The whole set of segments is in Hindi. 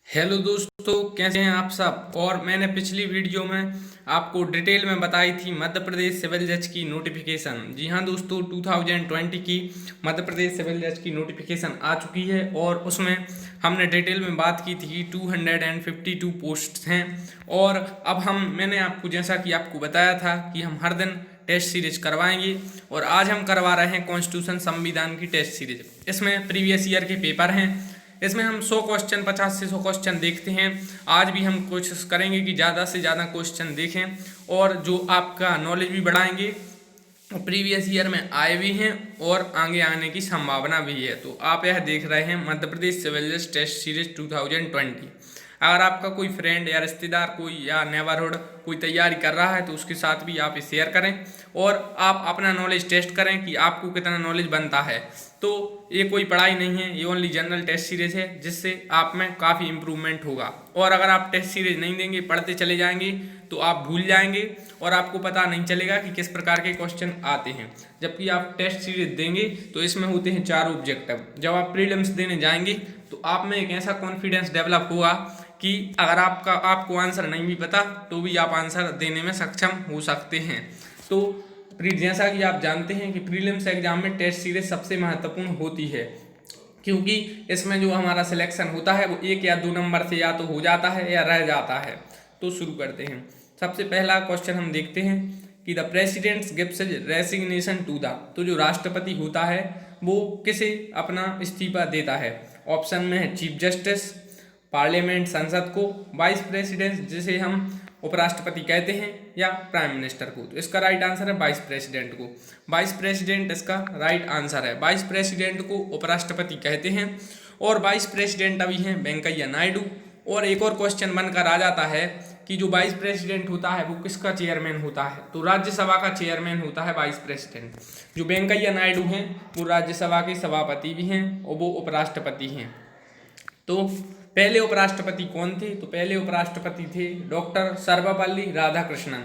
हेलो दोस्तों, कैसे हैं आप सब। और मैंने पिछली वीडियो में आपको डिटेल में बताई थी मध्य प्रदेश सिविल जज की नोटिफिकेशन। जी हाँ दोस्तों, 2020 की मध्य प्रदेश सिविल जज की नोटिफिकेशन आ चुकी है और उसमें हमने डिटेल में बात की थी 252 पोस्ट हैं। और अब मैंने आपको जैसा कि आपको बताया था कि हम हर दिन टेस्ट सीरीज करवाएंगे और आज हम करवा रहे हैं कॉन्स्टिट्यूशन संविधान की टेस्ट सीरीज। इसमें प्रीवियस ईयर के पेपर हैं। इसमें हम 100 क्वेश्चन 50 से 100 क्वेश्चन देखते हैं। आज भी हम कोशिश करेंगे कि ज़्यादा से ज़्यादा क्वेश्चन देखें और जो आपका नॉलेज भी बढ़ाएंगे। प्रीवियस ईयर में आए भी हैं और आगे आने की संभावना भी है। तो आप यह देख रहे हैं मध्य प्रदेश सिविल जज टेस्ट सीरीज 2020। अगर आपका कोई फ्रेंड या रिश्तेदार कोई या नेबरहुड कोई तैयारी कर रहा है तो उसके साथ भी आप शेयर करें और आप अपना नॉलेज टेस्ट करें कि आपको कितना नॉलेज बनता है। तो ये कोई पढ़ाई नहीं है, ये ओनली जनरल टेस्ट सीरीज है जिससे आप में काफ़ी इम्प्रूवमेंट होगा। और अगर आप टेस्ट सीरीज नहीं देंगे, पढ़ते चले जाएंगे तो आप भूल जाएंगे और आपको पता नहीं चलेगा कि किस प्रकार के क्वेश्चन आते हैं। जबकि आप टेस्ट सीरीज देंगे तो इसमें होते हैं 4 ऑब्जेक्टिव। जब आप प्रीलिम्स देने जाएंगे तो आप में एक ऐसा कॉन्फिडेंस डेवलप होगा कि अगर आपको आंसर नहीं भी पता तो भी आप आंसर देने में सक्षम हो सकते हैं। तो जैसा कि आप जानते हैं कि प्रीलिम्स एग्जाम में टेस्ट सीरीज सबसे महत्वपूर्ण होती है, क्योंकि इसमें जो हमारा सिलेक्शन होता है वो 1 या 2 नंबर से या तो हो जाता है या रह जाता है। तो शुरू करते हैं। सबसे पहला क्वेश्चन हम देखते हैं कि the presidents gives resignation to the. तो जो राष्ट्रपति होता है वो किसे अपना इस्तीफा देता है। ऑप्शन में है चीफ जस्टिस, पार्लियामेंट संसद को, वाइस प्रेसिडेंट जिसे हम उपराष्ट्रपति कहते हैं, या प्राइम मिनिस्टर को। तो इसका राइट आंसर है वाइस प्रेसिडेंट को। वाइस प्रेसिडेंट इसका राइट आंसर है। वाइस प्रेसिडेंट को उपराष्ट्रपति कहते हैं और वाइस प्रेसिडेंट अभी हैं वेंकैया नायडू। और एक और क्वेश्चन बनकर आ जाता है कि जो वाइस प्रेसिडेंट होता है वो किसका चेयरमैन होता है। तो राज्यसभा का चेयरमैन होता है वाइस प्रेसिडेंट। जो वेंकैया नायडू हैं वो राज्यसभा के सभापति भी हैं और वो उपराष्ट्रपति हैं। तो पहले उपराष्ट्रपति कौन थे। तो पहले उपराष्ट्रपति थे डॉक्टर सर्वपल्ली राधाकृष्णन।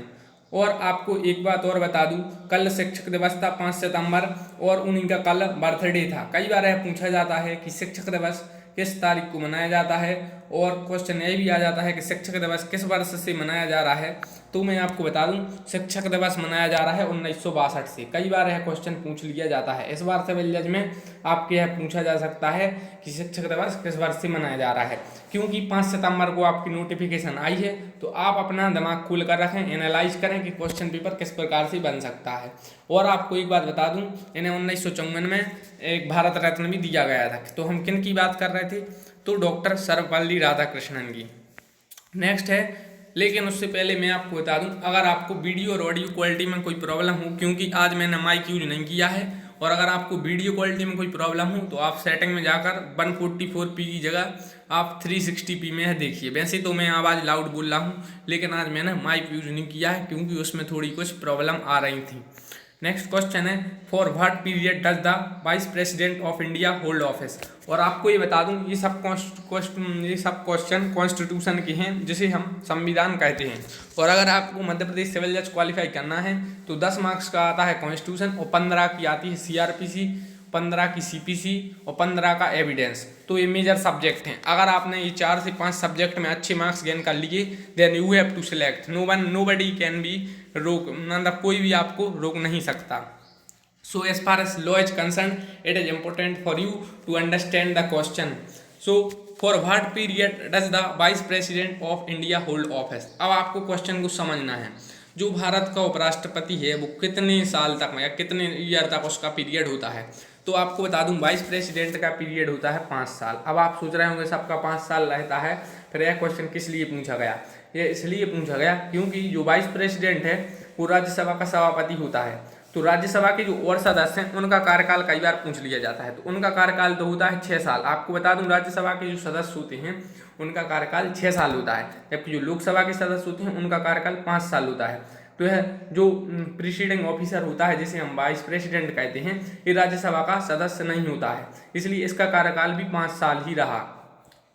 और आपको एक बात और बता दूं, कल शिक्षक दिवस था 5 सितंबर और उन्हीं का कल बर्थडे था। कई बार यह पूछा जाता है कि शिक्षक दिवस किस तारीख को मनाया जाता है और क्वेश्चन ये भी आ जाता है कि शिक्षक दिवस किस वर्ष से मनाया जा रहा है। तो मैं आपको बता दूं, शिक्षक दिवस मनाया जा रहा है 1962 से। कई बार यह क्वेश्चन पूछ लिया जाता है। इस बार सिविल जज में आपके यह पूछा जा सकता है कि शिक्षक दिवस किस वर्ष से मनाया जा रहा है। क्योंकि 5 सितंबर को आपकी नोटिफिकेशन आई है तो आप अपना दिमाग खोल कर रखें, एनालाइज करें कि क्वेश्चन पेपर किस प्रकार से बन सकता है। और आपको एक बात बता दूं, इन्हें 1954 में एक भारत रत्न भी दिया गया था। तो हम किन की बात कर रहे थे। तो डॉक्टर सर्वपल्ली राधाकृष्णन की। नेक्स्ट है, लेकिन उससे पहले मैं आपको बता दूं, अगर आपको वीडियो और ऑडियो क्वालिटी में कोई प्रॉब्लम हो, क्योंकि आज मैंने माइक यूज नहीं किया है, और अगर आपको वीडियो क्वालिटी में कोई प्रॉब्लम हो तो आप सेटिंग में जाकर 144p की जगह आप 360p में है देखिए। वैसे तो मैं आवाज़ लाउड बोल रहा हूँ, लेकिन आज मैंने माइक यूज नहीं किया है क्योंकि उसमें थोड़ी कुछ प्रॉब्लम आ रही थी। नेक्स्ट क्वेश्चन है, for what period does the vice president of India hold office. और आपको ये बता दूं, ये सब क्वेश्चन कॉन्स्टिट्यूशन के हैं जिसे हम संविधान कहते हैं। और अगर आपको मध्य प्रदेश सिविल जज क्वालिफाई करना है तो 10 मार्क्स का आता है कॉन्स्टिट्यूशन और 15 की आती है सीआरपीसी, 15 की सीपीसी और 15 का एविडेंस। तो ये मेजर सब्जेक्ट हैं। अगर आपने ये 4 से 5 सब्जेक्ट में अच्छे मार्क्स गेन कर लिए then you have to select. Nobody can be रोक, मतलब कोई भी आपको रोक नहीं सकता। So as far as law is concerned, it is important for you to understand the question. So for what period does the vice president of India hold office? अब आपको क्वेश्चन को समझना है। जो भारत का उपराष्ट्रपति है वो कितने साल तक या कितने ईयर तक उसका पीरियड होता है। तो आपको बता दूं, वाइस प्रेसिडेंट का पीरियड होता है 5 साल। अब आप सोच रहे होंगे सबका 5 साल रहता है, फिर यह क्वेश्चन किस लिए पूछा गया। ये इसलिए पूछा गया क्योंकि जो वाइस प्रेसिडेंट है वो राज्यसभा का सभापति होता है। तो राज्यसभा के जो और सदस्य हैं उनका कार्यकाल कई बार पूछ लिया जाता है। तो उनका कार्यकाल तो होता है 6 साल। आपको बता दूं, राज्यसभा के जो सदस्य होते हैं उनका कार्यकाल 6 साल होता है, जबकि जो लोकसभा के सदस्य होते हैं उनका कार्यकाल 5 साल होता है। तो यह जो प्रिसीडिंग ऑफिसर होता है जिसे हम वाइस प्रेसिडेंट कहते हैं, ये राज्यसभा का सदस्य नहीं होता है, इसलिए इसका कार्यकाल भी 5 साल ही रहा।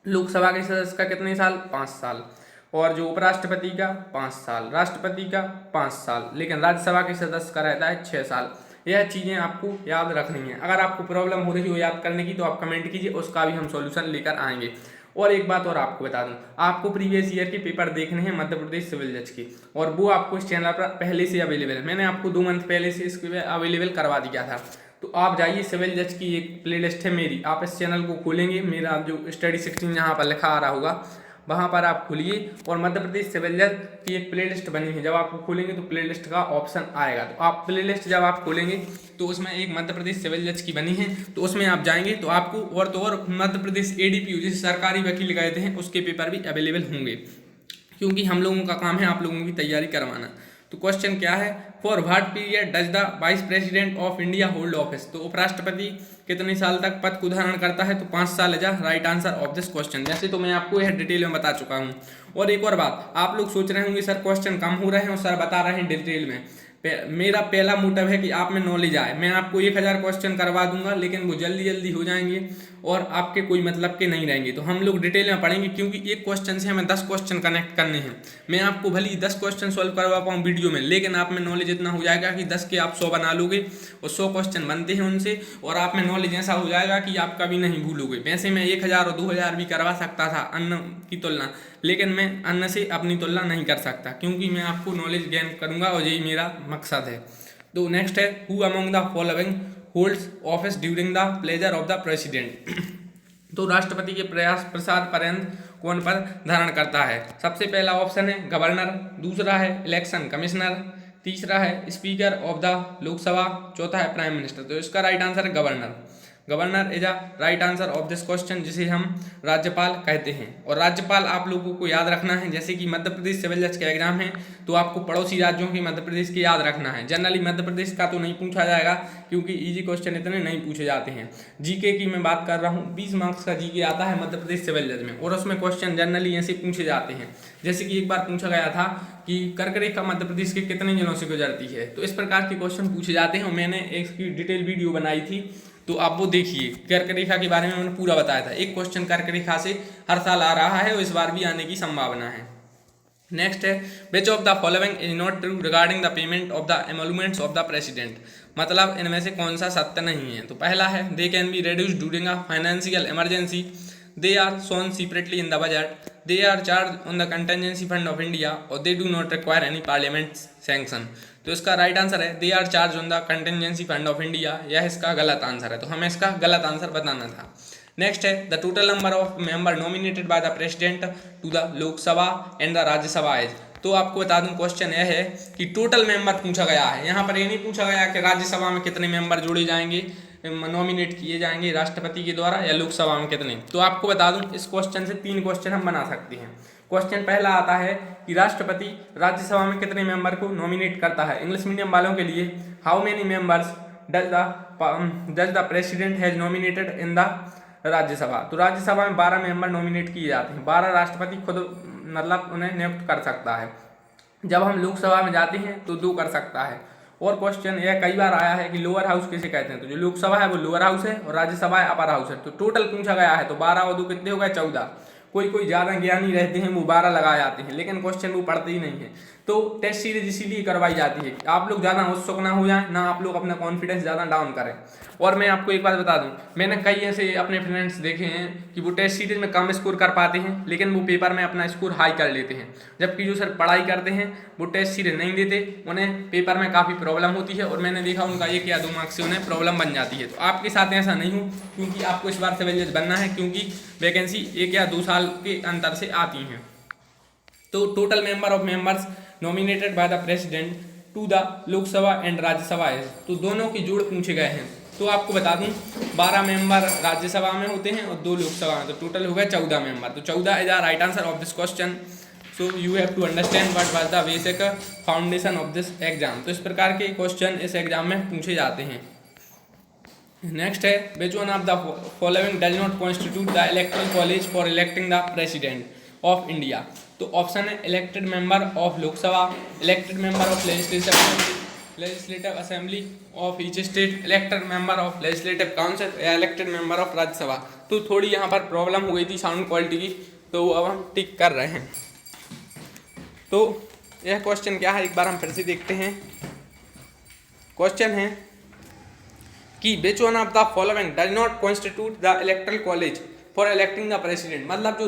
लोकसभा के सदस्य का कितने साल, 5 साल। और जो उपराष्ट्रपति का 5 साल, राष्ट्रपति का 5 साल, लेकिन राज्यसभा के सदस्य का रहता है 6 साल। यह चीज़ें आपको याद रखनी है। अगर आपको प्रॉब्लम हो रही हो याद करने की तो आप कमेंट कीजिए, उसका भी हम सॉल्यूशन लेकर आएंगे। और एक बात और आपको बता दूं, आपको प्रीवियस ईयर के पेपर देखने हैं मध्य प्रदेश सिविल जज के, और वो आपको इस चैनल पर पहले से अवेलेबल है। मैंने आपको 2 मंथ पहले से इसके अवेलेबल करवा दिया था। तो आप जाइए, सिविल जज की एक प्लेलिस्ट है मेरी, आप इस चैनल को खोलेंगे, मेरा जो स्टडी 16 यहाँ पर लिखा आ रहा होगा वहाँ पर आप खोलिए, और मध्य प्रदेश सिविल जज की एक प्लेलिस्ट बनी है। जब आप खोलेंगे तो प्लेलिस्ट का ऑप्शन आएगा, तो आप प्लेलिस्ट जब आप खोलेंगे तो उसमें एक मध्य प्रदेश सिविल जज की बनी है, तो उसमें आप जाएंगे तो आपको और तो और मध्य प्रदेश ADPO जिसे सरकारी वकील कहते हैं उसके पेपर भी अवेलेबल होंगे, क्योंकि हम लोगों का काम है आप लोगों की तैयारी करवाना। तो क्वेश्चन क्या है, for what period does the vice president of India hold office. तो उपराष्ट्रपति कितने साल तक पद को धारण करता है, तो 5 साल है right answer of this question. जैसे तो मैं आपको यह डिटेल में बता चुका हूँ। और एक और बात, आप लोग सोच रहे होंगे सर क्वेश्चन कम हो रहे हैं और सर बता रहे हैं डिटेल में। मेरा पहला मोटिव है कि आप में नॉलेज आए। मैं आपको 1000 क्वेश्चन करवा दूंगा, लेकिन वो जल्दी जल्दी हो जाएंगे और आपके कोई मतलब के नहीं रहेंगे। तो हम लोग डिटेल में पढ़ेंगे, क्योंकि एक क्वेश्चन से हमें 10 क्वेश्चन कनेक्ट करने हैं। मैं आपको भले ही 10 क्वेश्चन सॉल्व करवा पाऊँ वीडियो में, लेकिन आप में नॉलेज इतना हो जाएगा कि 10 के आप 100 बना लोगे, और 100 क्वेश्चन बनते हैं उनसे, और आप में नॉलेज ऐसा हो जाएगा कि आप कभी नहीं भूलोगे। वैसे मैं 1000 और 2000 भी करवा सकता था अन्न की तुलना, लेकिन मैं अन्न से अपनी तुलना नहीं कर सकता, क्योंकि मैं आपको नॉलेज गेन करूंगा और यही मेरा मकसद है। तो नेक्स्ट है, who among the following holds office during the pleasure of the president. तो राष्ट्रपति के प्रयास प्रसाद पर्यंत कौन पद धारण करता है। सबसे पहला ऑप्शन है गवर्नर, दूसरा है इलेक्शन कमिश्नर, तीसरा है स्पीकर ऑफ द लोकसभा, चौथा है प्राइम मिनिस्टर। तो इसका राइट आंसर है governor. Governor is a right answer of this question, जिसे हम राज्यपाल कहते हैं। और राज्यपाल आप लोगों को याद रखना है, जैसे कि मध्य प्रदेश सिविल जज का एग्जाम है तो आपको पड़ोसी राज्यों के मध्य प्रदेश के याद रखना है। जनरली मध्य प्रदेश का तो नहीं पूछा जाएगा, क्योंकि इजी क्वेश्चन इतने नहीं पूछे जाते हैं। जीके की मैं बात कर रहा हूँ, 20 मार्क्स का जीके आता है मध्य प्रदेश सिविल जज में, और उसमें क्वेश्चन जनरली ऐसे पूछे जाते हैं। जैसे कि एक बार पूछा गया था कि कर्क रेखा मध्य प्रदेश के कितने जिलों से गुजरती है, तो इस प्रकार के क्वेश्चन पूछे जाते हैं। और मैंने इसकी डिटेल वीडियो बनाई थी, तो आप वो देखिए। कर्क रेखा के बारे में मैंने पूरा बताया था। एक क्वेश्चन कर्क रेखा से हर साल आ रहा है और इस बार भी आने की संभावना है। नेक्स्ट है, which of the following is not true regarding the payment of the emoluments of the president. मतलब इनमें से कौन सा सत्य नहीं है। तो पहला है, they can be reduce during a financial emergency, they are shown separately in the budget, they are charge on the contingency fund of India, और they do not require any parliament sanction. तो इसका राइट आंसर है they are charge on the contingency fund of India. यह इसका गलत आंसर है, तो हमें इसका गलत आंसर बताना था। नेक्स्ट है, the total number of member nominated by the president to the Lok Sabha and the Rajya Sabha is. तो आपको बता दूं, क्वेश्चन यह है कि टोटल मेंबर पूछा गया है। यहाँ पर ये नहीं पूछा गया कि राज्यसभा में कितने मेंबर जोड़े जाएंगे, नॉमिनेट किए जाएंगे राष्ट्रपति के द्वारा, या लोकसभा में कितने। तो आपको बता दूं, इस क्वेश्चन से 3 क्वेश्चन हम बना सकते हैं। क्वेश्चन पहला आता है कि राष्ट्रपति राज्यसभा में कितने मेंबर को नॉमिनेट करता है। इंग्लिश मीडियम वालों के लिए, how many members does the president has nominated in the Rajya Sabha. तो राज्यसभा में 12 मेंबर नॉमिनेट किए जाते हैं। 12 राष्ट्रपति खुद मतलब उन्हें नियुक्त कर सकता है। जब हम लोकसभा में जाते हैं तो 2 कर सकता है। और क्वेश्चन यह कई बार आया है कि लोअर हाउस किसे कहते हैं। तो जो लोकसभा है वो लोअर हाउस है और राज्यसभा है अपर हाउस है। तो टोटल पूछा गया है, तो 12 और 2 कितने हो गए, 14। कोई ज़्यादा ज्ञानी रहते हैं वो 12 लगा जाते हैं, लेकिन क्वेश्चन वो पढ़ते ही नहीं है। तो टेस्ट सीरीज इसीलिए करवाई जाती है कि आप लोग ज़्यादा उत्सुक ना हो जाएं, ना आप लोग अपना कॉन्फिडेंस ज़्यादा डाउन करें। और मैं आपको एक बात बता दूं, मैंने कई ऐसे अपने फ्रेंड्स देखे हैं कि वो टेस्ट सीरीज में कम स्कोर कर पाते हैं, लेकिन वो पेपर में अपना स्कोर हाई कर लेते हैं। जबकि जो सर पढ़ाई करते हैं वो टेस्ट सीरीज नहीं देते, उन्हें पेपर में काफ़ी प्रॉब्लम होती है। और मैंने देखा उनका 1 या 2 मार्क्स से उन्हें प्रॉब्लम बन जाती है। तो आपके साथ ऐसा नहीं हो, क्योंकि आपको इस बार सिविल जज बनना है, क्योंकि वैकेंसी 1 या 2 साल के अंतर से आती हैं। तो total member of members nominated by the president to the Lok Sabha and Rajya Sabha है, तो दोनों की जोड़ पूछे गए हैं। तो आपको बता दूं, 12 मेंबर राज्यसभा में होते हैं और 2 लोकसभा में, तो टोटल हो गए 14 मेंबर। तो 14 is the right answer of this question. So you have to understand what was the basic foundation of this exam. तो इस प्रकार के क्वेश्चन इस एग्जाम में पूछे जाते हैं। नेक्स्ट है, which one of the following does not constitute the electoral college for electing the president of India. तो ऑप्शन है elected member of Lok Sabha, elected member of legislative assembly of each state, elected member of legislative council, या इलेक्टेड मेंबर ऑफ राज्यसभा। तो थोड़ी यहाँ पर प्रॉब्लम हो गई थी साउंड क्वालिटी की, तो अब हम ठीक कर रहे हैं। तो यह क्वेश्चन क्या है, एक बार हम फिर से देखते हैं। क्वेश्चन है कि which one of the following does not constitute the electoral college for electing the president, मतलब जो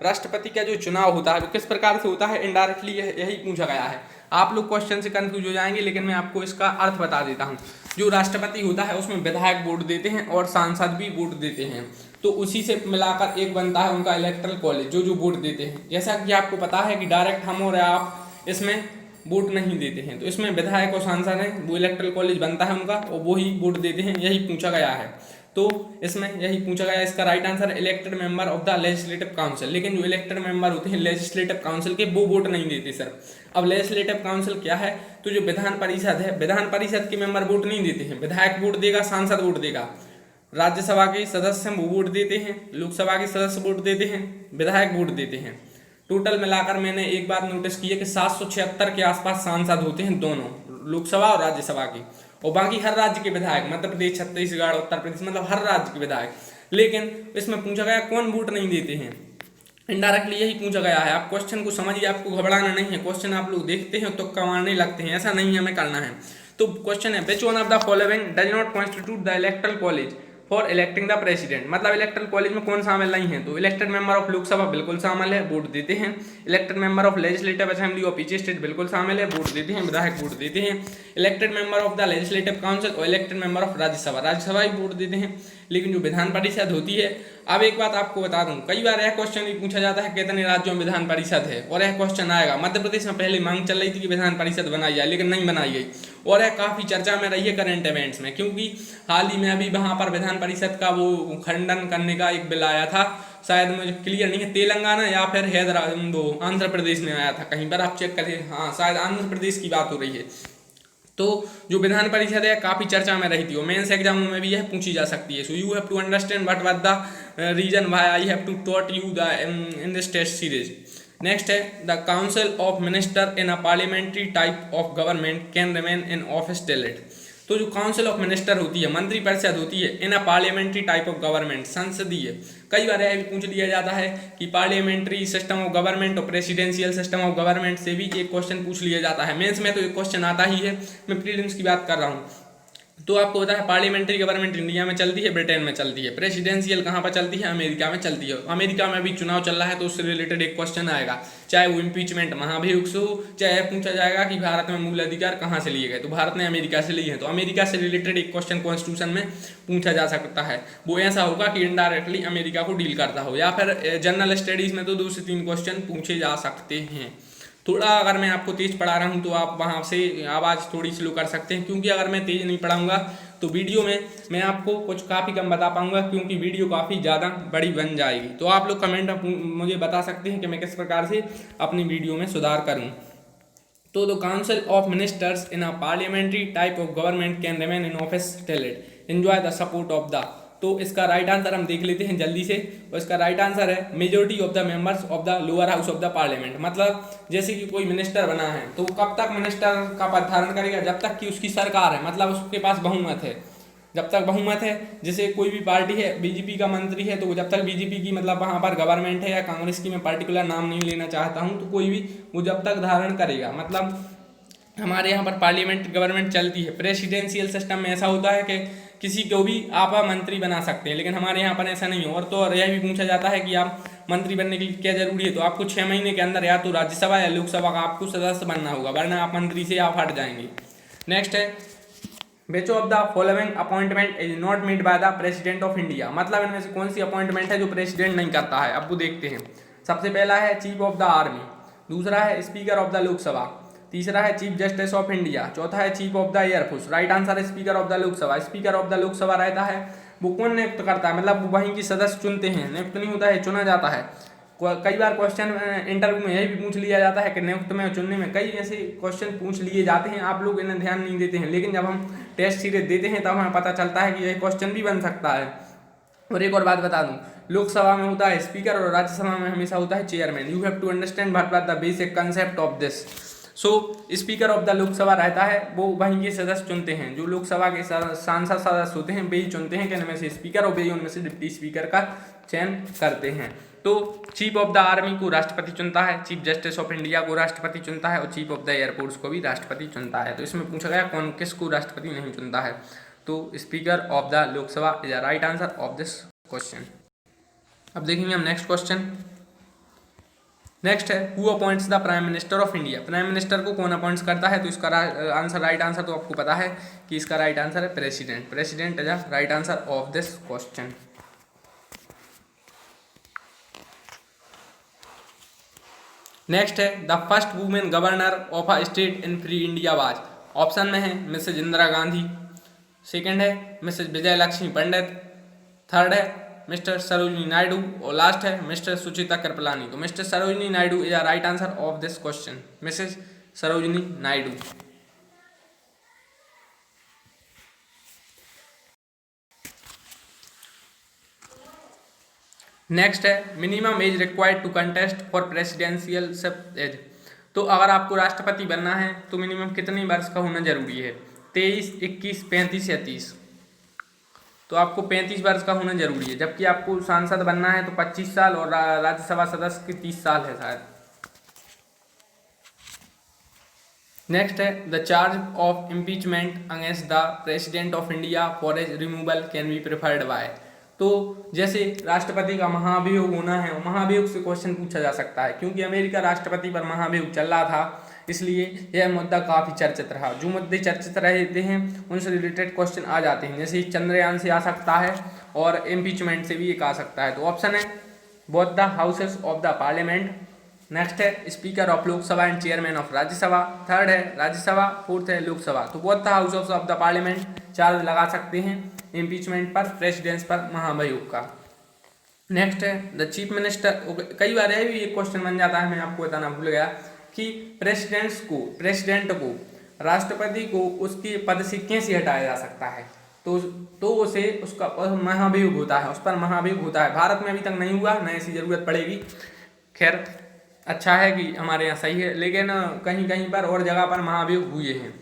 राष्ट्रपति का जो चुनाव होता है वो किस प्रकार से होता है, इनडायरेक्टली यही पूछा गया है। आप लोग क्वेश्चन से कंफ्यूज हो जाएंगे, लेकिन मैं आपको इसका अर्थ बता देता हूँ। जो राष्ट्रपति होता है उसमें विधायक वोट देते हैं और सांसद भी वोट देते हैं, तो उसी से मिलाकर एक बनता है उनका इलेक्टरल कॉलेज, जो वोट देते हैं। जैसा कि आपको पता है कि डायरेक्ट हम और आप इसमें वोट नहीं देते हैं, तो इसमें विधायक और सांसद हैं, वो इलेक्टरल कॉलेज बनता है उनका और वो ही वोट देते हैं, यही पूछा गया है। तो इसमें यही पूछा गया, इसका right answer elected member of the legislative council. लेकिन जो इलेक्टेड मेंबर होते हैं लेजिस्लेटिव काउंसिल के, वो वोट नहीं देते सर। अब लेजिस्लेटिव काउंसिल क्या है, तो जो विधान परिषद है, विधान परिषद के मेंबर वोट नहीं देते हैं, विधायक वोट देगा, सांसद वोट देगा, राज्यसभा के सदस्य वो वोट देते हैं, लोकसभा के सदस्य वोट देते हैं, विधायक वोट देते हैं। टोटल मिलाकर मैंने एक बात नोटिस की है कि 776 के आसपास सांसद होते हैं, दोनों लोकसभा और राज्यसभा के, और बाकी हर राज्य के विधायक, मध्य प्रदेश, छत्तीसगढ़, उत्तर प्रदेश, मतलब हर राज्य के विधायक। लेकिन इसमें पूछा गया कौन वोट नहीं देते हैं, इनडायरेक्टली यही पूछा गया है। आप क्वेश्चन को समझिए, आपको घबराना नहीं है। क्वेश्चन आप लोग देखते हैं तो कमाने लगते हैं, ऐसा नहीं हमें करना है। तो क्वेश्चन है, which one of the following does not constitute the electoral college for electing the president, मतलब इलेक्टोरल कॉलेज में कौन शामिल नहीं है, तो इलेक्टेड मेंबर ऑफ लोकसभा बिल्कुल शामिल है, वोट देते हैं। Elected member of legislative assembly of each state बिल्कुल शामिल है, वोट देते हैं, विधायक वोट देते हैं। Elected member of the legislative council और elected member of Rajya Sabha, Rajya Sabha ही वोट देते हैं। लेकिन जो विधान परिषद होती है, अब एक बात आपको बता दूं, कई बार यह क्वेश्चन भी पूछा जाता है कितने राज्यों में विधान परिषद है, और यह क्वेश्चन आएगा। मध्य प्रदेश में पहले मांग चल रही थी कि विधान परिषद बनाई जाए, लेकिन नहीं बनाई गई, और यह काफी चर्चा में रही है करंट इवेंट्स में, क्योंकि हाल ही में अभी वहां पर विधान परिषद का वो खंडन करने का एक बिल आया था, शायद मुझे क्लियर नहीं है, तेलंगाना या फिर हैदराबाद, आंध्र प्रदेश में आया था, कहीं पर आप चेक करिए, हाँ शायद आंध्र प्रदेश की बात हो रही है। तो जो विधान परिषद है काफी चर्चा में रही थी, और मेंस एग्जाम में भी यह पूछी जा सकती है। So you have to understand what was the reason why I have to taught you the in this test series. Next है, the council of minister in a parliamentary type of government can remain in office till it. तो जो काउंसिल ऑफ मिनिस्टर होती है, मंत्री परिषद होती है, in a parliamentary type of government, संसदीय, कई बार यह भी पूछ लिया जाता है कि पार्लियामेंट्री सिस्टम ऑफ गवर्नमेंट और प्रेसिडेंशियल सिस्टम ऑफ गवर्नमेंट से भी एक क्वेश्चन पूछ लिया जाता है। मेंस में तो एक क्वेश्चन आता ही है, मैं प्रीलिम्स की बात कर रहा हूँ। तो आपको पता है पार्लियामेंट्री गवर्नमेंट इंडिया में चलती है, ब्रिटेन में चलती है, प्रेसिडेंशियल कहाँ पर चलती है, अमेरिका में चलती है। अमेरिका में भी चुनाव चल रहा है, तो उससे रिलेटेड एक क्वेश्चन आएगा, चाहे वो इम्पीचमेंट महाभियोग से हो, चाहे पूछा जाएगा कि भारत में मूल अधिकार कहाँ से लिए गए, तो भारत ने अमेरिका से लिए हैं, तो अमेरिका से रिलेटेड एक क्वेश्चन कॉन्स्टिट्यूशन में पूछा जा सकता है। वो ऐसा होगा कि इनडायरेक्टली अमेरिका को डील करता हो, या फिर जनरल स्टडीज में तो 2 से 3 क्वेश्चन पूछे जा सकते हैं। थोड़ा अगर मैं आपको तेज पढ़ा रहा हूँ तो आप वहाँ से आवाज़ थोड़ी स्लो कर सकते हैं, क्योंकि अगर मैं तेज नहीं पढ़ाऊंगा तो वीडियो में मैं आपको कुछ काफ़ी कम बता पाऊंगा, क्योंकि वीडियो काफ़ी ज़्यादा बड़ी बन जाएगी। तो आप लोग कमेंट में मुझे बता सकते हैं कि मैं किस प्रकार से अपनी वीडियो में सुधार करूँ। तो the council of ministers in a parliamentary type of government can remain in office till it enjoy the support of the. तो इसका राइट आंसर हम देख लेते हैं जल्दी से, और इसका राइट आंसर है majority of the members of the lower house of the parliament. मतलब जैसे कि कोई मिनिस्टर बना है तो वो कब तक मिनिस्टर का पद धारण करेगा, जब तक कि उसकी सरकार है, मतलब उसके पास बहुमत है। जब तक बहुमत है, जैसे कोई भी पार्टी है, बीजेपी का मंत्री है, तो जब तक बीजेपी की मतलब वहाँ पर गवर्नमेंट है, या कांग्रेस की मैं पर्टिकुलर नाम नहीं लेना चाहता हूँ, तो कोई भी वो जब तक धारण करेगा, मतलब हमारे यहाँ पर पार्लियामेंट गवर्नमेंट चलती है। प्रेसिडेंशियल सिस्टम में ऐसा होता है कि किसी को भी आप मंत्री बना सकते हैं, लेकिन हमारे यहाँ पर ऐसा नहीं है। और तो यह भी पूछा जाता है कि आप मंत्री बनने के लिए क्या जरूरी है, तो आपको 6 महीने के अंदर या तो राज्यसभा या लोकसभा का आपको सदस्य बनना होगा, वरना आप मंत्री से आप हट जाएंगे। नेक्स्ट है, which of the following appointment is not made by the president of India. मतलब इनमें से कौन सी अपॉइंटमेंट है जो प्रेसिडेंट नहीं करता है। अब वो देखते हैं। सबसे पहला है चीफ ऑफ द आर्मी, दूसरा है स्पीकर ऑफ द लोकसभा, तीसरा है चीफ जस्टिस ऑफ इंडिया, चौथा है chief of the air force. Right answer है speaker of the Lok Sabha. Speaker of the Lok Sabha रहता है, वो कौन नियुक्त करता है, मतलब वहीं की सदस्य चुनते हैं, नियुक्त नहीं होता है, चुना जाता है। कई बार क्वेश्चन इंटरव्यू में यही भी पूछ लिया जाता है कि नियुक्त में और चुनने में कई ऐसे क्वेश्चन पूछ लिए जाते हैं, आप लोग इन्हें ध्यान नहीं देते हैं, लेकिन जब हम टेस्ट सीरीज देते हैं तब हमें पता चलता है कि यह क्वेश्चन भी बन सकता है। और एक और बात बता दूं, लोकसभा में होता है स्पीकर और राज्यसभा में हमेशा होता है chairman. You have to understand what are the basic concept of this. So speaker of the Lok Sabha रहता है, वो वहीं के सदस्य चुनते हैं, जो लोकसभा के सांसद सदस्य होते हैं वे ही चुनते हैं कि इनमें से स्पीकर और वे उनमें से डिप्टी स्पीकर का चयन करते हैं। तो चीफ ऑफ द आर्मी को राष्ट्रपति चुनता है, चीफ जस्टिस ऑफ इंडिया को राष्ट्रपति चुनता है, और चीफ ऑफ द एयरफोर्स को भी राष्ट्रपति चुनता है। तो इसमें पूछा गया कौन किसको राष्ट्रपति नहीं चुनता है, तो speaker of the Lok Sabha is the right answer of this question. अब देखेंगे हम नेक्स्ट क्वेश्चन। नेक्स्ट है who appoints the prime minister of India. Prime minister को कौन अपॉइंट्स करता है? तो इसका आंसर, राइट आंसर तो आपको पता है कि इसका राइट आंसर है president. President is the right answer of this question. Next है the first women governor of a state in free India was. Option में है मिसेज इंदिरा गांधी, सेकंड है मिसेज विजय लक्ष्मी पंडित, थर्ड है मिस्टर सरोजिनी नायडू, और लास्ट है मिस्टर सुचिता कृपलानी। तो mister Sarojini Naidu is a right answer of this question, Mrs Sarojini Naidu. Next है minimum as required to contest for presidential age. तो अगर आपको राष्ट्रपति बनना है तो मिनिमम कितने वर्ष का होना जरूरी है? 23, 21, 35 या 30। तो आपको 35 वर्ष का होना जरूरी है, जबकि आपको सांसद बनना है तो 25 साल और राज्यसभा सदस्य के 30 साल है शायद। नेक्स्ट है the charge of impeachment against the president of India for as removal can be preferred by. तो जैसे राष्ट्रपति का महाभियोग होना है, महाभियोग से क्वेश्चन पूछा जा सकता है, क्योंकि अमेरिका राष्ट्रपति पर महाभियोग चल रहा था, इसलिए यह मुद्दा काफ़ी चर्चित रहा। जो मुद्दे चर्चित रहते हैं उनसे रिलेटेड क्वेश्चन आ जाते हैं, जैसे चंद्रयान से आ सकता है और इम्पीचमेंट से भी एक आ सकता है। तो ऑप्शन है both the houses of the parliament, next है speaker of Lok Sabha and chairman of Rajya Sabha, third है राज्यसभा, फोर्थ है लोकसभा। तो both the house of the parliament charge लगा सकते हैं इम्पीचमेंट पर, प्रेसिडेंस पर महाभियोग का। नेक्स्ट है द चीफ मिनिस्टर। कई बार यह भी एक क्वेश्चन बन जाता है, मैं आपको बताना भूल गया कि प्रेसिडेंट को राष्ट्रपति को उसके पद से कैसे हटाया जा सकता है। तो उसे उसका महाभियोग होता है, उस पर महाभियोग होता है। भारत में अभी तक नहीं हुआ, न ऐसी जरूरत पड़ेगी। खैर अच्छा है कि हमारे यहाँ सही है, लेकिन कहीं कहीं पर और जगह पर महाभियोग हुए हैं।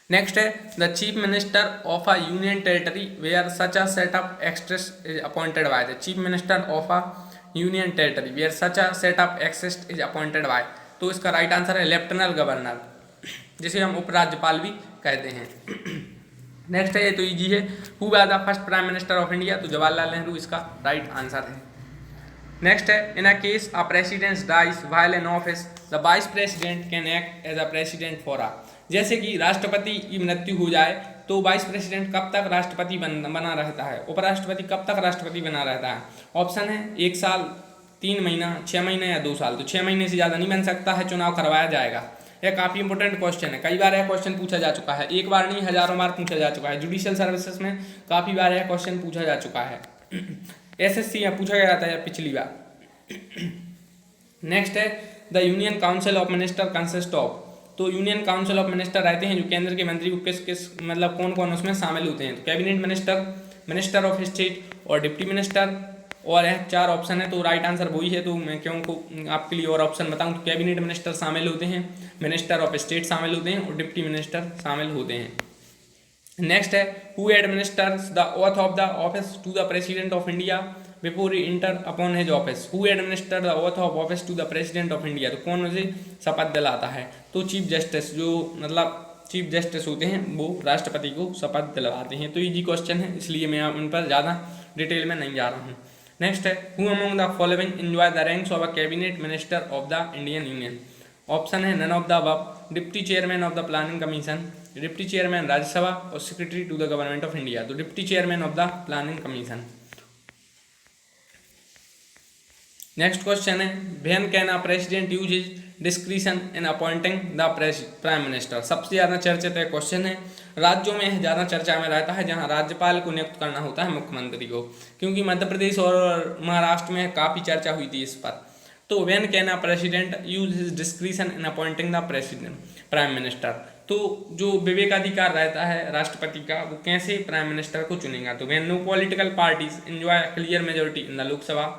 नेक्स्ट है the chief minister of a union territory where such a set of access is appointed by. The chief minister of a union territory where such a set of access is appointed by. तो इसका राइट आंसर है लेफ्टिनेंट गवर्नर, जिसे हम उपराज्यपाल भी कहते हैं। नेक्स्ट है, ये तो इजी है, who was the first prime minister of India. तो जवाहरलाल नेहरू इसका राइट आंसर है। नेक्स्ट है in a case a president dies while in office the vice president can act as a president for a. जैसे कि राष्ट्रपति की मृत्यु हो जाए तो वाइस प्रेसिडेंट कब तक राष्ट्रपति बना रहता है, उपराष्ट्रपति कब तक राष्ट्रपति बना रहता है। ऑप्शन है 1 साल, 3 महीना, 6 महीने या 2 साल। तो 6 महीने से ज़्यादा नहीं बन सकता है, चुनाव करवाया जाएगा। यह काफ़ी इंपॉर्टेंट क्वेश्चन है, कई बार यह क्वेश्चन पूछा जा चुका है, एक बार नहीं हजारों बार पूछा जा चुका है। जुडिशियल सर्विसेज में काफ़ी बार यह क्वेश्चन पूछा जा चुका है। एसएससी में पूछा गया था पिछली बार। नेक्स्ट है the union council of minister consist of. तो यूनियन काउंसिल ऑफ मिनिस्टर रहते हैं जो केंद्र के मंत्री को किस मतलब कौन कौन उसमें शामिल होते हैं। तो cabinet minister, minister of state और डिप्टी मिनिस्टर, और यह 4 ऑप्शन है तो राइट आंसर वही है। तो मैं क्यों को आपके लिए और ऑप्शन बताऊं तो कैबिनेट मिनिस्टर शामिल होते हैं, मिनिस्टर ऑफ स्टेट शामिल होते हैं और डिप्टी मिनिस्टर शामिल होते हैं। नेक्स्ट है who administers the oath of the office to the president of India before he enter upon his office. Who administer the oath of office to the president of India. तो कौन उसे शपथ दिलाता है। तो चीफ जस्टिस, जो मतलब चीफ जस्टिस होते हैं वो राष्ट्रपति को शपथ दिलवाते हैं। तो इजी क्वेश्चन है, इसलिए मैं उन पर ज़्यादा डिटेल में नहीं जा रहा हूँ। नेक्स्ट है who among the following enjoy the ranks of a cabinet minister of the Indian union. Option है none of the above, deputy chairman of the planning commission, deputy chairman Rajya Sabha और secretary to the government of India. तो deputy chairman of the planning commission. Next question है when can a president use his discretion in appointing the prime minister. सबसे ज़्यादा चर्चित क्वेश्चन है, राज्यों में ज़्यादा चर्चा में रहता है जहां राज्यपाल को नियुक्त करना होता है मुख्यमंत्री को, क्योंकि मध्य प्रदेश और महाराष्ट्र में काफ़ी चर्चा हुई थी इस पर। तो when can a president use his discretion in appointing the prime minister. तो जो विवेकाधिकार रहता है राष्ट्रपति का, वो कैसे प्राइम मिनिस्टर को चुनेगा। तो when no political parties enjoy clear majority in the Lok Sabha,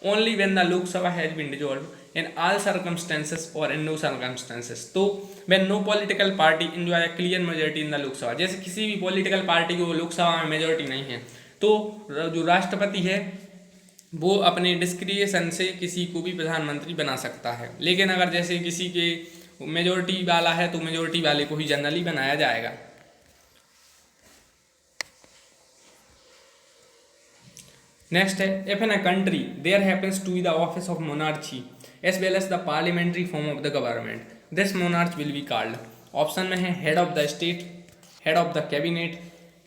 only when the Lok Sabha has been dissolved in all circumstances or in no circumstances। तो when no political party enjoy a clear majority in the Lok Sabha, जैसे किसी भी पॉलिटिकल पार्टी को लोकसभा में मेजोरिटी नहीं है तो जो राष्ट्रपति है वो अपने डिस्क्रिशन से किसी को भी प्रधानमंत्री बना सकता है। लेकिन अगर जैसे किसी के मेजोरिटी वाला है तो मेजोरिटी वाले को ही जनरली बनाया जाएगा। नेक्स्ट है, if in a country there happens to be the office of monarchy as well as the parliamentary form of the government, this monarch will be called. Option में है head of the state, head of the cabinet,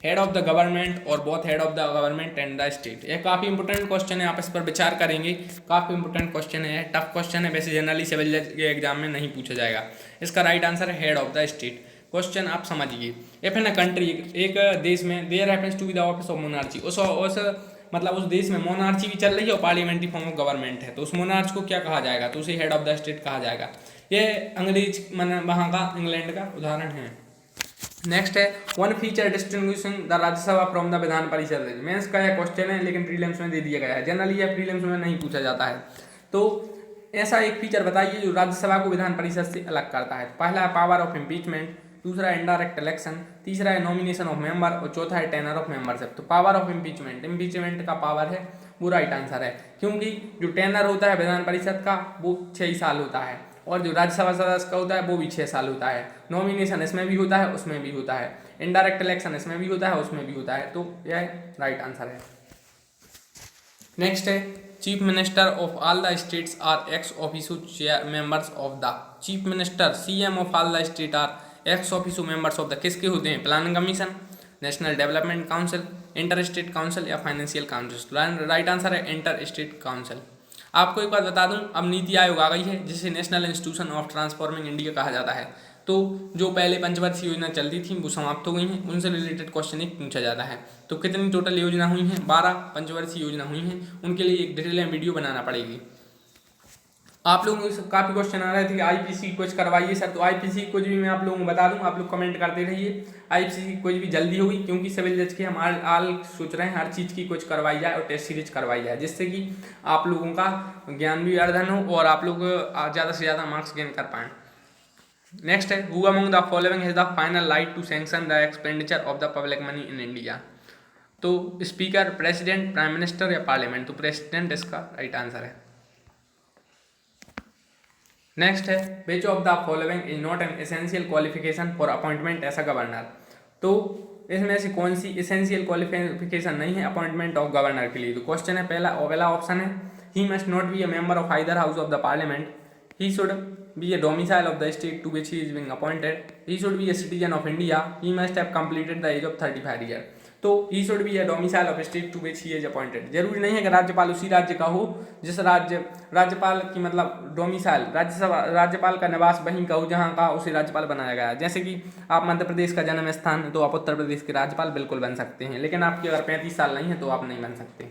head of the government और both head of the government and the state. यह काफ़ी इंपॉर्टेंट क्वेश्चन है, आप इस पर विचार करेंगे। काफ़ी इंपॉर्टेंट क्वेश्चन है, टफ क्वेश्चन है, वैसे जनरली सिविल जज के एग्जाम में नहीं पूछा जाएगा। इसका राइट आंसर है head of the state. Question आप समझिए, इफ इन अ कंट्री, एक देश में, there happens to be the office of monarchy, उस मतलब उस देश में मोनार्ची भी चल रही है और पार्लियामेंट्री फॉर्म ऑफ गवर्नमेंट है, तो उस मोनार्च को क्या कहा जाएगा, तो उसे हेड ऑफ द स्टेट कहा जाएगा। ये अंग्रेज वहाँ का, इंग्लैंड का उदाहरण है। नेक्स्ट है, one feature distinguishing the Rajya Sabha from the Vidhan Parishad. Mains का यह क्वेश्चन है, लेकिन प्रीलिम्स में दे दिया गया है। जनरली यह प्रीलिम्स में नहीं पूछा जाता है। तो ऐसा एक फीचर बताइए जो राज्यसभा को विधान परिषद से अलग करता है। पहला है पावर ऑफ इम्पीचमेंट, दूसरा है इनडायरेक्ट इलेक्शन, तीसरा है नॉमिनेशन ऑफ मेंबर और चौथा है टेनर ऑफ मेंबरशिप। तो पावर ऑफ इम्पीचमेंट, इम्पीचमेंट का पावर है, वो राइट आंसर है, क्योंकि जो टेनर होता है विधान परिषद का वो 6 साल होता है और जो राज्यसभा सदस्य का होता है वो भी 6 साल होता है। नॉमिनेशन इसमें भी होता है, उसमें भी होता है। इनडायरेक्ट इलेक्शन इसमें भी होता है, उसमें भी होता है। तो यह राइट आंसर है। नेक्स्ट है, chief minister of all the states are ex officio members of the. Chief minister, CM of all the state are ex officio members of the किसके होते हैं? Planning commission, national development council, inter state council या फाइनेंशियल काउंसिल। राइट आंसर है इंटर स्टेट काउंसिल। आपको एक बात बता दूं, अब नीति आयोग आ गई है जिसे national institution of transforming India कहा जाता है। तो जो पहले पंचवर्षीय योजना चलती थी वो समाप्त हो गई हैं, उनसे रिलेटेड क्वेश्चन एक पूछा जाता है। तो कितनी टोटल योजना हुई हैं? 12 पंचवर्षीय योजना हुई हैं। उनके लिए एक डिटेल में वीडियो बनाना पड़ेगी। आप लोगों को काफ़ी क्वेश्चन आ रहे थे कि आईपीसी कुछ करवाइए सर, तो आईपीसी कुछ भी मैं आप लोगों को बता दूं, आप लोग कमेंट करते रहिए। आईपीसी कुछ भी जल्दी होगी, क्योंकि सिविल जज के हम आल सोच रहे हैं हर चीज़ की कुछ करवाई जाए और टेस्ट सीरीज करवाई जाए, जिससे कि आप लोगों का ज्ञान भी वर्धन हो और आप लोग ज़्यादा से ज़्यादा मार्क्स गेन कर पाएँ। नेक्स्ट है, who among the following has the final right to sanction the expenditure of the public money in India. तो स्पीकर, प्रेसिडेंट, प्राइम मिनिस्टर या पार्लियामेंट। तो प्रेसिडेंट इसका राइट आंसर है। नेक्स्ट है, which of the following is not an essential qualification for appointment as a governor. तो इसमें से कौन सी एसेंशियल क्वालिफिकेशन नहीं है अपॉइंटमेंट ऑफ गवर्नर के लिए? तो क्वेश्चन है, पहला ऑप्शन है, he must not be a member of either house of the parliament, he should be a domicile of the state to which he is being appointed, he should be a citizen of India, he must have completed the age of 35 year। तो he should be a domicile of state to which he is appointed। जरूरी नहीं है कि राज्यपाल उसी राज्य का हो जिस राज्यपाल की मतलब डोमिसाइल, राज्यपाल का निवास वहीं का हो जहाँ का उसे राज्यपाल बनाया गया है। जैसे कि आप मध्य प्रदेश का जन्म स्थान है तो आप उत्तर प्रदेश के राज्यपाल बिल्कुल बन सकते हैं, लेकिन आपके अगर 35 साल नहीं है तो आप नहीं बन सकते।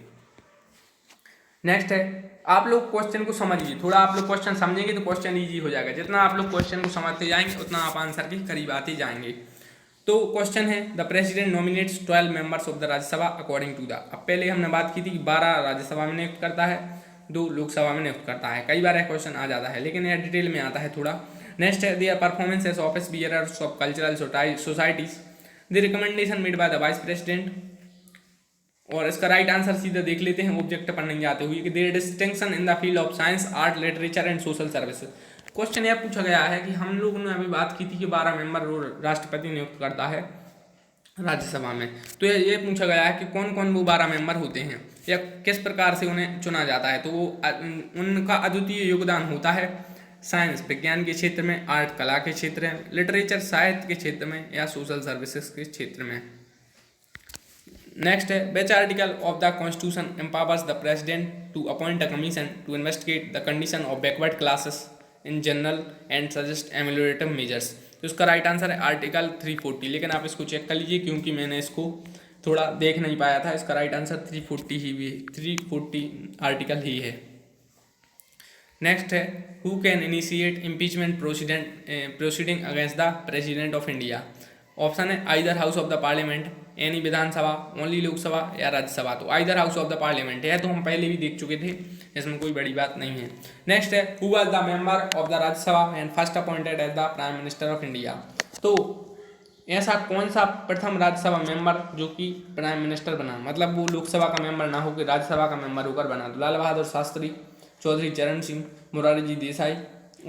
नेक्स्ट है, आप लोग क्वेश्चन को समझिए, थोड़ा आप लोग क्वेश्चन समझेंगे तो क्वेश्चन इजी हो जाएगा। जितना आप लोग क्वेश्चन को समझते जाएंगे उतना आप आंसर के करीब आते जाएंगे। तो क्वेश्चन है, the president nominates 12 members of the Rajya Sabha according to the. अब पहले हमने बात की थी कि 12 राज्यसभा में नियुक्त करता है, 2 लोकसभा में नियुक्त करता है। कई बार यह क्वेश्चन आ जाता है, लेकिन यह डिटेल में आता है थोड़ा। नेक्स्ट है, there performance as office bearers of cultural societies, the recommendation made by the vice president. और इसका राइट आंसर सीधा देख लेते हैं, ऑब्जेक्ट पर नहीं जाते हुए, कि there distinction in the field of science, art, literature and social service. Question यह पूछा गया है कि हम लोगों ने अभी बात की थी कि 12 मेंबर राष्ट्रपति नियुक्त करता है राज्यसभा में, तो ये पूछा गया है कि कौन कौन वो 12 मेंबर होते हैं या किस प्रकार से उन्हें चुना जाता है। तो वो उनका अद्वितीय योगदान होता है साइंस, विज्ञान के क्षेत्र में, आर्ट, कला के क्षेत्र में, लिटरेचर, साहित्य के क्षेत्र में या सोशल सर्विसेज के क्षेत्र में। नेक्स्ट है, which article of the constitution empowers the president to appoint a commission to investigate the condition of backward classes in general and suggest ameliorative measures. तो इसका राइट आंसर है आर्टिकल 340, लेकिन आप इसको चेक कर लीजिए क्योंकि मैंने इसको थोड़ा देख नहीं पाया था। इसका राइट आंसर 340 आर्टिकल ही है। नेक्स्ट है, who can initiate impeachment proceeding against the president of India. Option है, either house of the parliament, any Vidhan Sabha, only Lok Sabha या राज्यसभा। तो either house of the parliament है, तो हम पहले भी देख चुके थे, इसमें कोई बड़ी बात नहीं है। नेक्स्ट है, who was the member of the Rajya Sabha and first appointed as the prime minister of India. तो ऐसा कौन सा प्रथम राज्यसभा मेंबर जो कि प्राइम मिनिस्टर बना, मतलब वो लोकसभा का मेंबर ना होकर राज्यसभा का मेंबर होकर बना। तो लाल बहादुर शास्त्री, चौधरी चरण सिंह, मोरारजी जी देसाई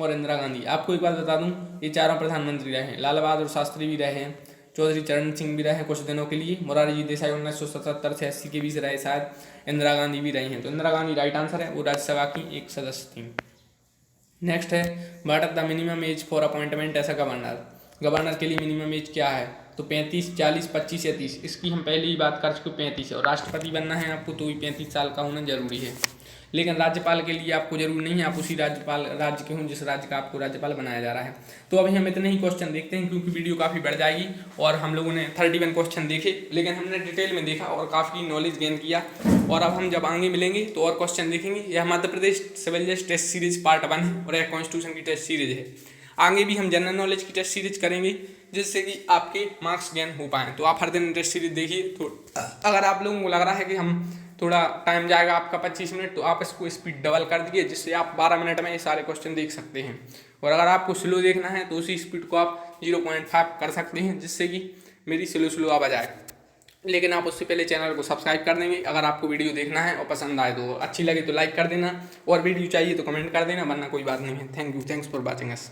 और इंदिरा गांधी। आपको एक बात बता दूं, ये चारों प्रधानमंत्री रहे हैं। लाल बहादुर शास्त्री भी रहे हैं, चौधरी चरण सिंह भी रहे कुछ दिनों के लिए, मोरारजी देसाई 1977 से 80 के बीच रहे शायद, इंदिरा गांधी भी रही हैं। तो इंदिरा गांधी राइट आंसर है, वो राज्यसभा की एक सदस्य थी। नेक्स्ट है what are the minimum age for appointment as a governor. Governor के लिए मिनिमम एज क्या है? तो 35, 40, 25 या 30। इसकी हम पहले ही बात कर चुके, 35 है। और राष्ट्रपति बनना है आपको तो भी 35 साल का होना जरूरी है। लेकिन राज्यपाल के लिए आपको जरूरी नहीं है, आप उसी राज्य के हों जिस राज्य का आपको राज्यपाल बनाया जा रहा है। तो अभी हम इतने ही क्वेश्चन देखते हैं क्योंकि वीडियो काफ़ी बढ़ जाएगी। और हम लोगों ने 31 क्वेश्चन देखे, लेकिन हमने डिटेल में देखा और काफ़ी नॉलेज गेन किया। और अब हम जब आगे मिलेंगे तो और क्वेश्चन देखेंगे। यह मध्य प्रदेश सिविल जज टेस्ट सीरीज पार्ट 1 है और यह कॉन्स्टिट्यूशन की टेस्ट सीरीज है। आगे भी हम जनरल नॉलेज की टेस्ट सीरीज करेंगे जिससे कि आपके मार्क्स गेन हो पाएँ। तो आप हर दिन टेस्ट सीरीज देखिए। तो अगर आप लोगों को लग रहा है कि हम थोड़ा टाइम जाएगा आपका 25 मिनट, तो आप इसको स्पीड डबल कर दीजिए जिससे आप 12 मिनट में ये सारे क्वेश्चन देख सकते हैं। और अगर आपको स्लो देखना है तो उसी स्पीड को आप 0.5 कर सकते हैं जिससे कि मेरी स्लो आवाज़ आए। लेकिन आप उससे पहले चैनल को सब्सक्राइब कर देंगे अगर आपको वीडियो देखना है और पसंद आए तो। अच्छी लगे तो लाइक कर देना और वीडियो चाहिए तो कमेंट कर देना, वरना कोई बात नहीं है। Thank you, thanks for watching us.